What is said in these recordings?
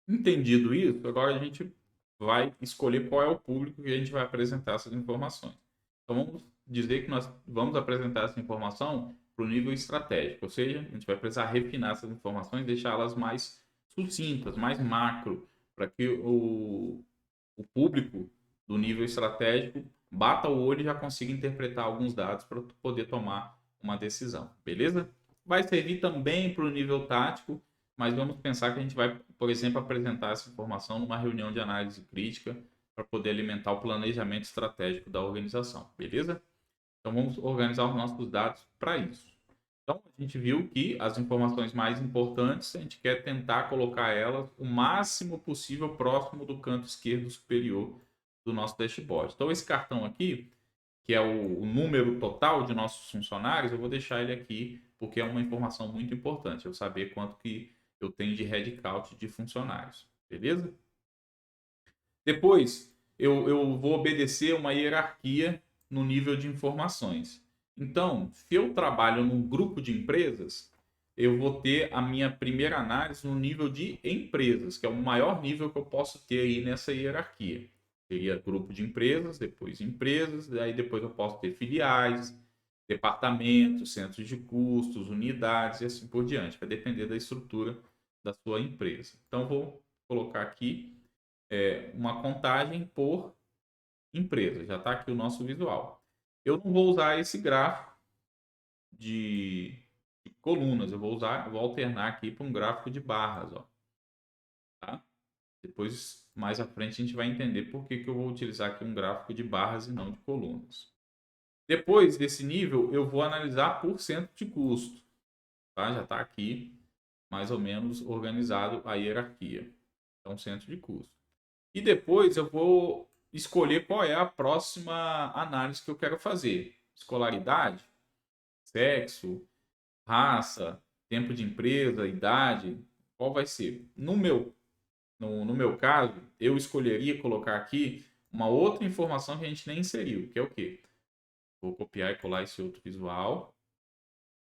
Entendido isso, agora a gente vai escolher qual é o público que a gente vai apresentar essas informações. Então vamos dizer que nós vamos apresentar essa informação para o nível estratégico, ou seja, a gente vai precisar refinar essas informações e deixá-las mais sucintas, mais macro, para que o público do nível estratégico bata o olho e já consiga interpretar alguns dados para poder tomar uma decisão, beleza? Vai servir também para o nível tático, mas vamos pensar que a gente vai, por exemplo, apresentar essa informação numa reunião de análise crítica para poder alimentar o planejamento estratégico da organização, beleza? Então vamos organizar os nossos dados para isso. Então a gente viu que as informações mais importantes a gente quer tentar colocar elas o máximo possível próximo do canto esquerdo superior do nosso dashboard. Então esse cartão aqui, que é o número total de nossos funcionários, eu vou deixar ele aqui porque é uma informação muito importante, eu saber quanto que eu tenho de headcount de funcionários, beleza? Depois, eu vou obedecer uma hierarquia no nível de informações. Então, se eu trabalho num grupo de empresas, eu vou ter a minha primeira análise no nível de empresas, que é o maior nível que eu posso ter aí nessa hierarquia. Seria grupo de empresas, aí depois eu posso ter filiais, departamentos, centros de custos, unidades e assim por diante. Vai depender da estrutura da sua empresa. Então, vou colocar aqui uma contagem por empresa. Já está aqui o nosso visual. Eu não vou usar esse gráfico de colunas, eu vou alternar aqui para um gráfico de barras, ó, tá? Depois, mais à frente, a gente vai entender por que eu vou utilizar aqui um gráfico de barras e não de colunas. Depois desse nível, eu vou analisar por centro de custo, tá? Já está aqui mais ou menos organizado a hierarquia. Então, centro de custo. E depois eu vou escolher qual é a próxima análise que eu quero fazer. Escolaridade, sexo, raça, tempo de empresa, idade, qual vai ser? No meu caso, eu escolheria colocar aqui uma outra informação que a gente nem inseriu, que é o quê? Vou copiar e colar esse outro visual,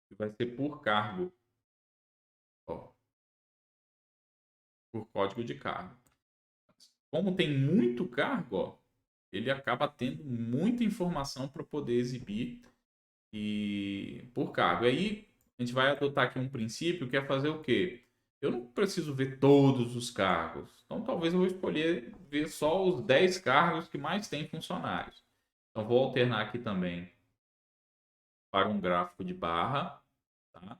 que vai ser por cargo, ó, por código de cargo. Como tem muito cargo, ó, ele acaba tendo muita informação para poder exibir e por cargo. E aí a gente vai adotar aqui um princípio que é fazer o quê? Eu não preciso ver todos os cargos. Então talvez eu vou escolher ver só os 10 cargos que mais tem funcionários. Então vou alternar aqui também para um gráfico de barra, tá?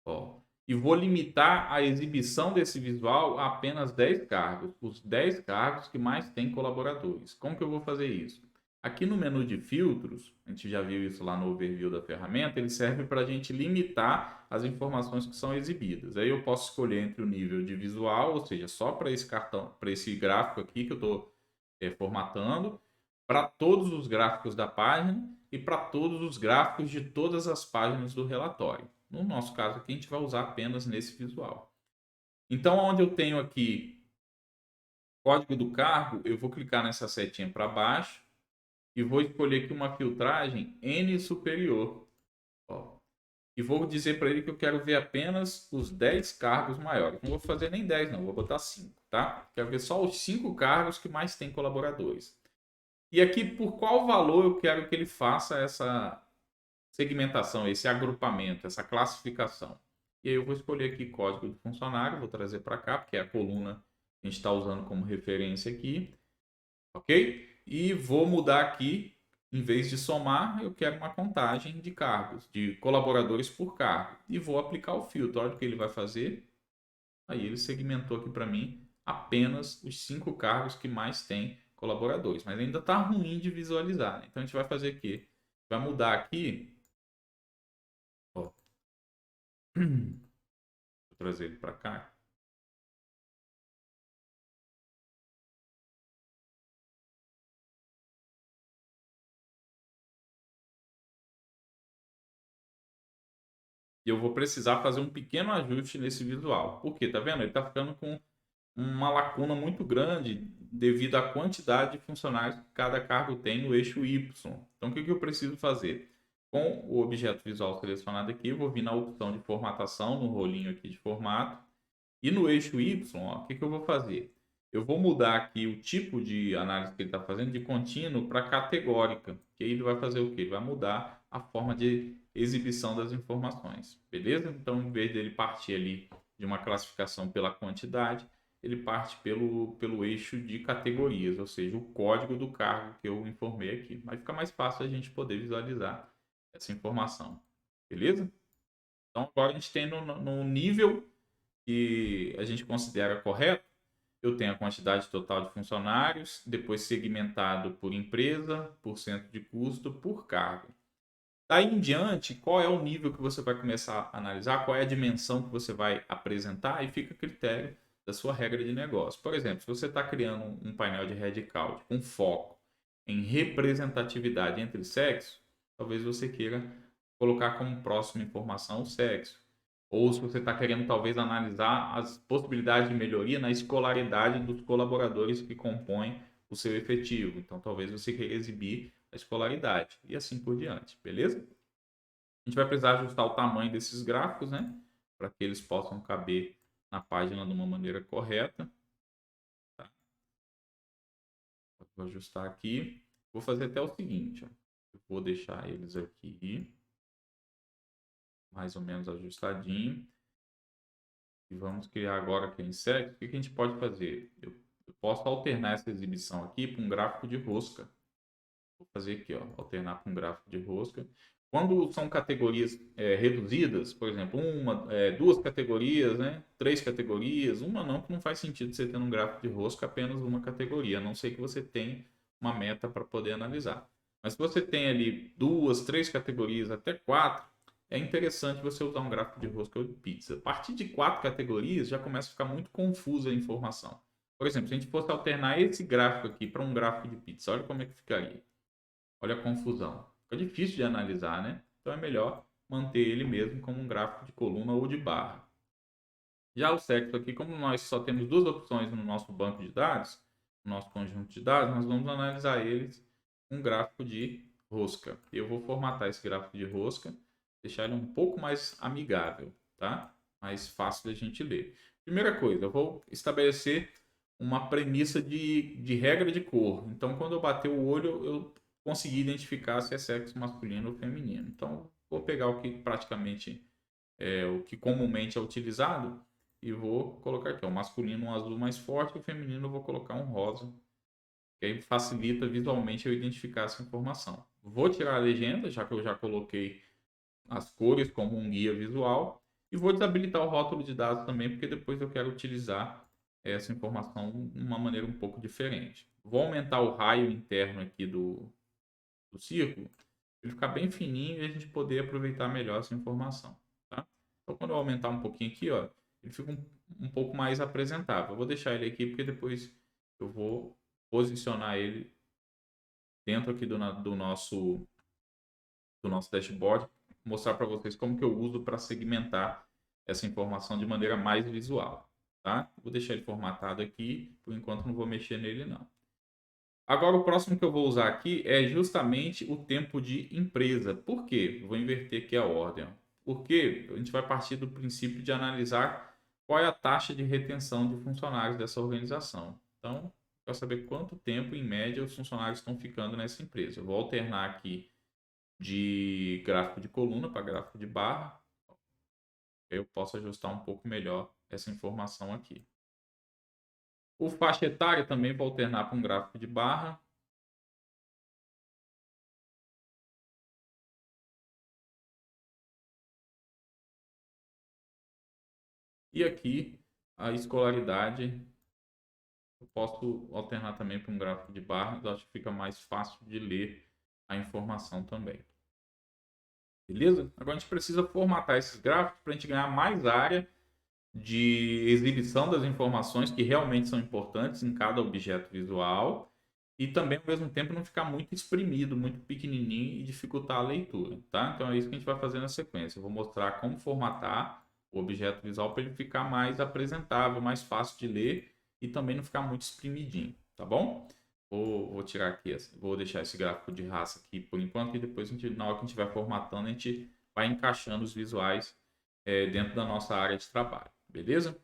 Ó, e vou limitar a exibição desse visual a apenas 10 cargos, os 10 cargos que mais têm colaboradores. Como que eu vou fazer isso? Aqui no menu de filtros, a gente já viu isso lá no overview da ferramenta, ele serve para a gente limitar as informações que são exibidas. Aí eu posso escolher entre o nível de visual, ou seja, só para esse cartão, para esse gráfico aqui que eu estou formatando, para todos os gráficos da página e para todos os gráficos de todas as páginas do relatório. No nosso caso aqui, a gente vai usar apenas nesse visual. Então, onde eu tenho aqui código do cargo, eu vou clicar nessa setinha para baixo e vou escolher aqui uma filtragem N superior. Ó, e vou dizer para ele que eu quero ver apenas os 10 cargos maiores. Não vou fazer nem 10, não, vou botar 5, tá? Quero ver só os 5 cargos que mais têm colaboradores. E aqui, por qual valor eu quero que ele faça essa segmentação, esse agrupamento, essa classificação. E aí eu vou escolher aqui código do funcionário, vou trazer para cá, porque é a coluna que a gente está usando como referência aqui, ok? E vou mudar aqui, em vez de somar, eu quero uma contagem de cargos, de colaboradores por cargo. E vou aplicar o filtro. Olha o que ele vai fazer. Aí ele segmentou aqui para mim apenas os 5 cargos que mais têm colaboradores. Mas ainda está ruim de visualizar. Né? Então a gente vai fazer o quê? Vai mudar aqui. Ó, vou trazer ele para cá. E eu vou precisar fazer um pequeno ajuste nesse visual. Por quê? Tá vendo? Ele está ficando com uma lacuna muito grande devido à quantidade de funcionários que cada cargo tem no eixo Y. Então, o que eu preciso fazer? Com o objeto visual selecionado aqui, eu vou vir na opção de formatação, no rolinho aqui de formato, E no eixo Y, ó, o que eu vou fazer? Eu vou mudar aqui o tipo de análise que ele está fazendo de contínuo para categórica. Que aí ele vai fazer o quê? Ele vai mudar a forma de exibição das informações. Beleza? Então, em vez dele partir ali de uma classificação pela quantidade, ele parte pelo eixo de categorias, ou seja, o código do cargo que eu informei aqui. Mas fica mais fácil a gente poder visualizar essa informação. Beleza? Então, agora a gente tem no nível que a gente considera correto, eu tenho a quantidade total de funcionários, depois segmentado por empresa, por centro de custo, por cargo. Daí em diante, qual é o nível que você vai começar a analisar, qual é a dimensão que você vai apresentar e fica a critério da sua regra de negócio. Por exemplo, se você está criando um painel de headcount com foco em representatividade entre sexos, talvez você queira colocar como próxima informação o sexo. Ou se você está querendo talvez analisar as possibilidades de melhoria na escolaridade dos colaboradores que compõem o seu efetivo. Então, talvez você queira exibir a escolaridade e assim por diante, beleza? A gente vai precisar ajustar o tamanho desses gráficos, né? Para que eles possam caber na página de uma maneira correta. Tá? Vou ajustar aqui. Vou fazer até o seguinte, ó. Eu vou deixar eles aqui mais ou menos ajustadinho. E vamos criar agora aqui em sexo. O que a gente pode fazer? Eu posso alternar essa exibição aqui para um gráfico de rosca. Vou fazer aqui, ó, alternar para um gráfico de rosca. Quando são categorias reduzidas, por exemplo, duas categorias, né? 3 categorias, uma não, que não faz sentido você ter um gráfico de rosca apenas uma categoria, a não ser que você tenha uma meta para poder analisar. Mas se você tem ali 2, 3 categorias, até 4, é interessante você usar um gráfico de rosca ou de pizza. A partir de 4 categorias já começa a ficar muito confusa a informação. Por exemplo, se a gente fosse alternar esse gráfico aqui para um gráfico de pizza, olha como é que ficaria. Olha a confusão. Fica difícil de analisar, né? Então é melhor manter ele mesmo como um gráfico de coluna ou de barra. Já o sexo aqui, como nós só temos duas opções no nosso banco de dados, no nosso conjunto de dados, nós vamos analisar eles com um gráfico de rosca. Eu vou formatar esse gráfico de rosca, deixar ele um pouco mais amigável, tá? Mais fácil da gente ler. Primeira coisa, eu vou estabelecer uma premissa de regra de cor. Então, quando eu bater o olho, eu consegui identificar se é sexo masculino ou feminino. Então, vou pegar o que praticamente o que comumente é utilizado e vou colocar aqui, ó, o masculino um azul mais forte, o feminino eu vou colocar um rosa, que aí facilita visualmente eu identificar essa informação. Vou tirar a legenda, já que eu já coloquei as cores como um guia visual, e vou desabilitar o rótulo de dados também, porque depois eu quero utilizar essa informação de uma maneira um pouco diferente. Vou aumentar o raio interno aqui do círculo, ele ficar bem fininho e a gente poder aproveitar melhor essa informação. Tá? Então, quando eu aumentar um pouquinho aqui, ó, ele fica um pouco mais apresentável. Eu vou deixar ele aqui porque depois eu vou posicionar ele dentro aqui do nosso dashboard, mostrar para vocês como que eu uso para segmentar essa informação de maneira mais visual. Tá? Vou deixar ele formatado aqui, por enquanto não vou mexer nele não. Agora, o próximo que eu vou usar aqui é justamente o tempo de empresa. Por quê? Vou inverter aqui a ordem. Porque a gente vai partir do princípio de analisar qual é a taxa de retenção de funcionários dessa organização. Então, para saber quanto tempo, em média, os funcionários estão ficando nessa empresa. Eu vou alternar aqui de gráfico de coluna para gráfico de barra. Eu posso ajustar um pouco melhor essa informação aqui. O faixa etária também vou alternar para um gráfico de barra. E aqui a escolaridade eu posso alternar também para um gráfico de barras, eu acho que fica mais fácil de ler a informação também. Beleza? Agora a gente precisa formatar esses gráficos para a gente ganhar mais área de exibição das informações que realmente são importantes em cada objeto visual e também ao mesmo tempo não ficar muito exprimido, muito pequenininho e dificultar a leitura, tá? Então é isso que a gente vai fazer na sequência. Eu vou mostrar como formatar o objeto visual para ele ficar mais apresentável, mais fácil de ler e também não ficar muito exprimidinho, tá bom? Vou tirar aqui, vou deixar esse gráfico de raça aqui por enquanto e depois na hora que a gente vai formatando a gente vai encaixando os visuais dentro da nossa área de trabalho, beleza?